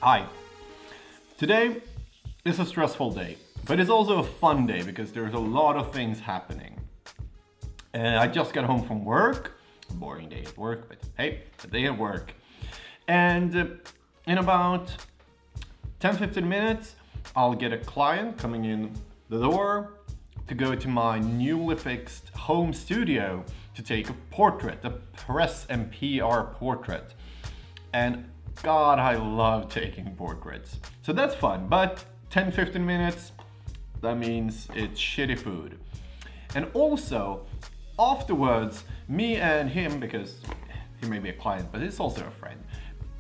Hi. Today is a stressful day, but it's also a fun day because there's a lot of things happening. I just got home from work. A boring day at work, but hey, a day at work. And in about 10-15 minutes, I'll get a client coming in the door to go to my newly fixed home studio to take a portrait, a press and PR portrait. And God, I love taking portraits. So that's fun, but 10-15 minutes, that means it's shitty food. And also, afterwards, me and him, because he may be a client, but he's also a friend,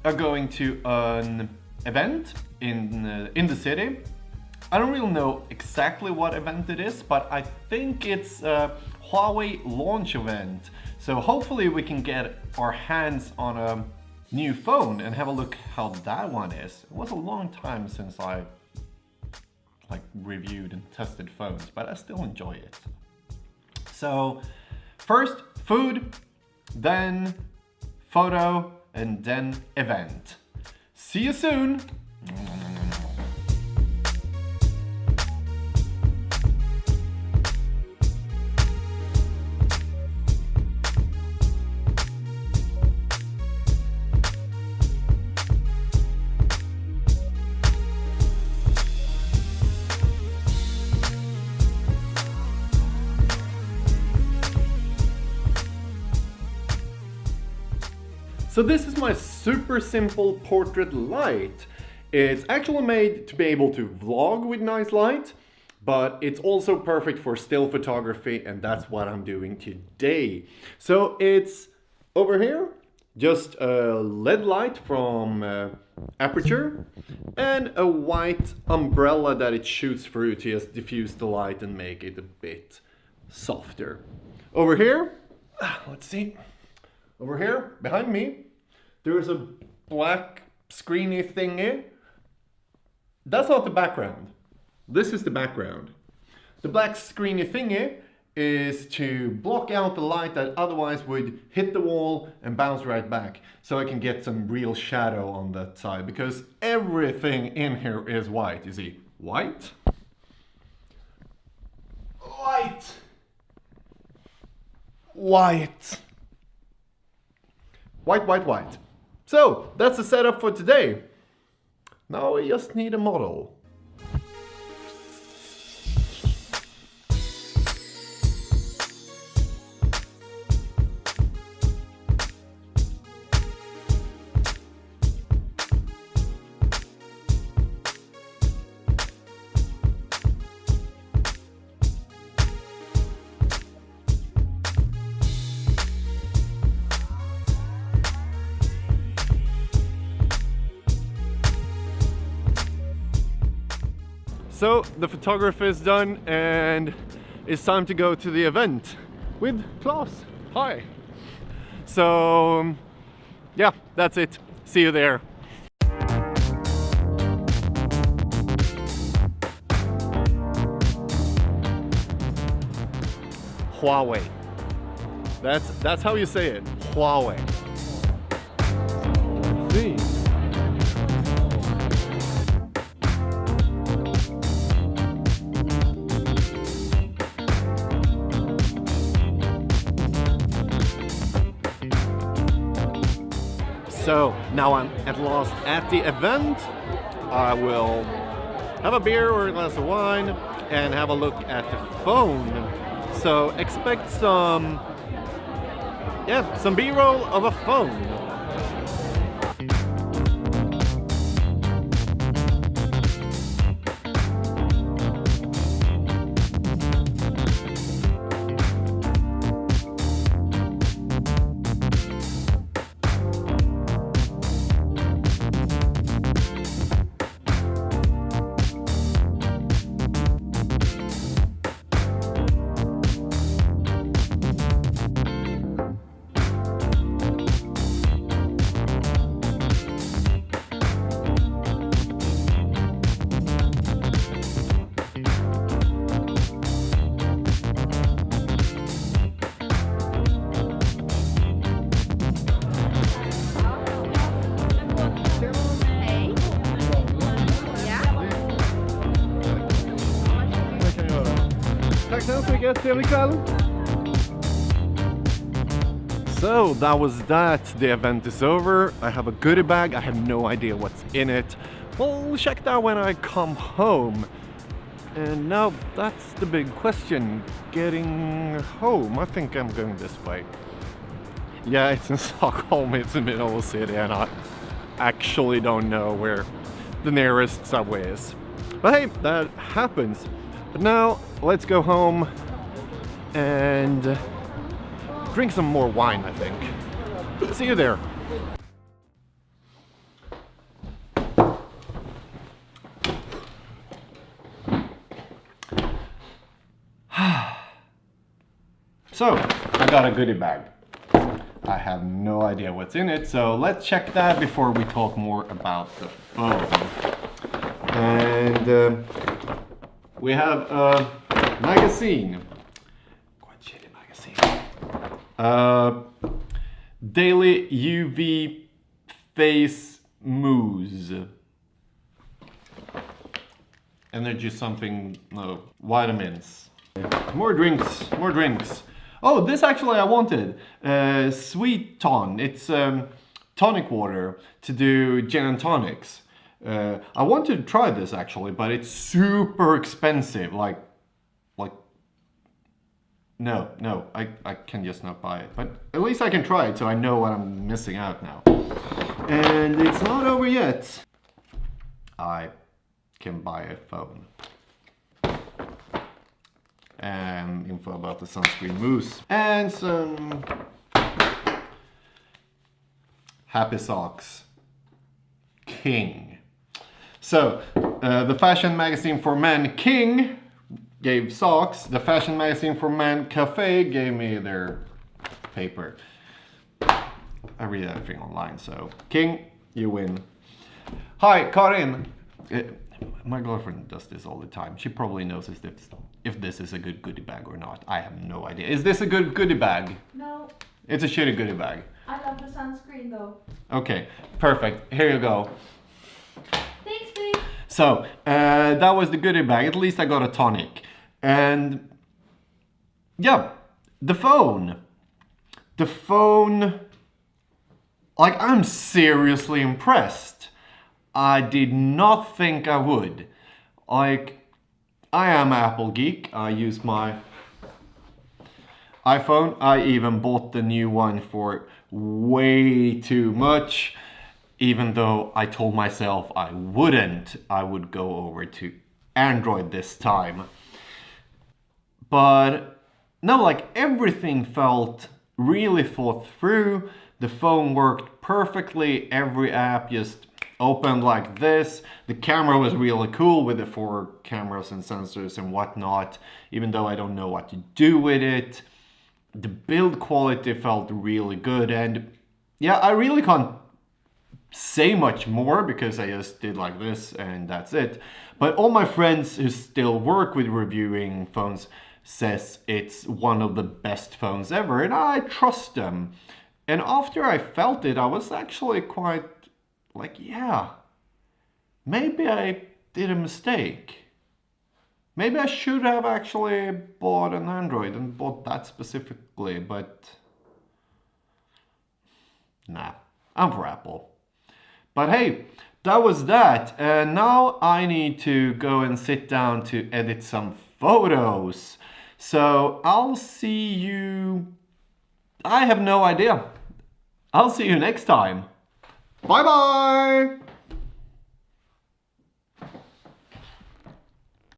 are going to an event in the city. I don't really know exactly what event it is, but I think it's a Huawei launch event. So hopefully we can get our hands on a new phone and have a look how that one is. It was a long time since I reviewed and tested phones, but I still enjoy it. So first food, then photo, and then event. See you soon. So this is my super simple portrait light. It's actually made to be able to vlog with nice light, but it's also perfect for still photography, and that's what I'm doing today. So it's over here, just a LED light from Aperture, and a white umbrella that it shoots through to just diffuse the light and make it a bit softer. Over here, let's see, over here behind me, there's a black screeny thingy. That's not the background. This is the background. The black screeny thingy is to block out the light that otherwise would hit the wall and bounce right back, so I can get some real shadow on that side, because everything in here is white. You see, white, white, white, white, white, white. So that's the setup for today. Now we just need a model. So the photography is done and it's time to go to the event with Klaus. Hi. So yeah, that's it. See you there. Huawei. That's how you say it. Huawei. Let's see. So now I'm at last at the event. I will have a beer or a glass of wine and have a look at the phone. So expect some B-roll of a phone. Yes, trevlig kväll! So that was that. The event is over. I have a goodie bag. I have no idea what's in it. We'll check that when I come home. And now that's the big question. Getting home. I think I'm going this way. Yeah, it's in Stockholm. It's in the middle of the city and I actually don't know where the nearest subway is. But hey, that happens. But now let's go home and drink some more wine, I think. See you there. So, I got a goodie bag. I have no idea what's in it, so let's check that before we talk more about the phone. And we have a magazine. Quite shitty magazine. Daily UV Face Mousse. Energy something, no, vitamins. More drinks, more drinks. Oh, this actually I wanted. Sweet Ton. It's tonic water to do gin and tonics. I wanted to try this actually, but it's super expensive. No, I can just not buy it. But at least I can try it so I know what I'm missing out now. And it's not over yet. I can buy a phone. Info about the sunscreen mousse. And some happy socks. King. So, the fashion magazine for men, King, gave socks. The fashion magazine for men, Cafe, gave me their paper. I read everything online, so King, you win. Hi, Karin. My girlfriend does this all the time. She probably knows if this is a good goodie bag or not. I have no idea. Is this a good goodie bag? No. It's a shitty goodie bag. I love the sunscreen though. Okay, perfect. Here you go. Thanks, babe. So, that was the goodie bag. At least I got a tonic. And yeah, the phone. The phone, like, I'm seriously impressed. I did not think I would. Like, I am an Apple geek. I use my iPhone. I even bought the new one for way too much. Even though I told myself I wouldn't. I would go over to Android this time. But no, like, everything felt really thought through. The phone worked perfectly. Every app just opened like this. The camera was really cool with the 4 cameras and sensors and whatnot, even though I don't know what to do with it. The build quality felt really good, and yeah, I really can't say much more because I just did like this and that's it. But all my friends who still work with reviewing phones says it's one of the best phones ever, and I trust them. And after I felt it, I was actually quite like, yeah, maybe I did a mistake. Maybe I should have actually bought an Android and bought that specifically, but nah, I'm for Apple. But hey, that was that. And now I need to go and sit down to edit some photos. So I'll see you, I have no idea. I'll see you next time. Bye bye!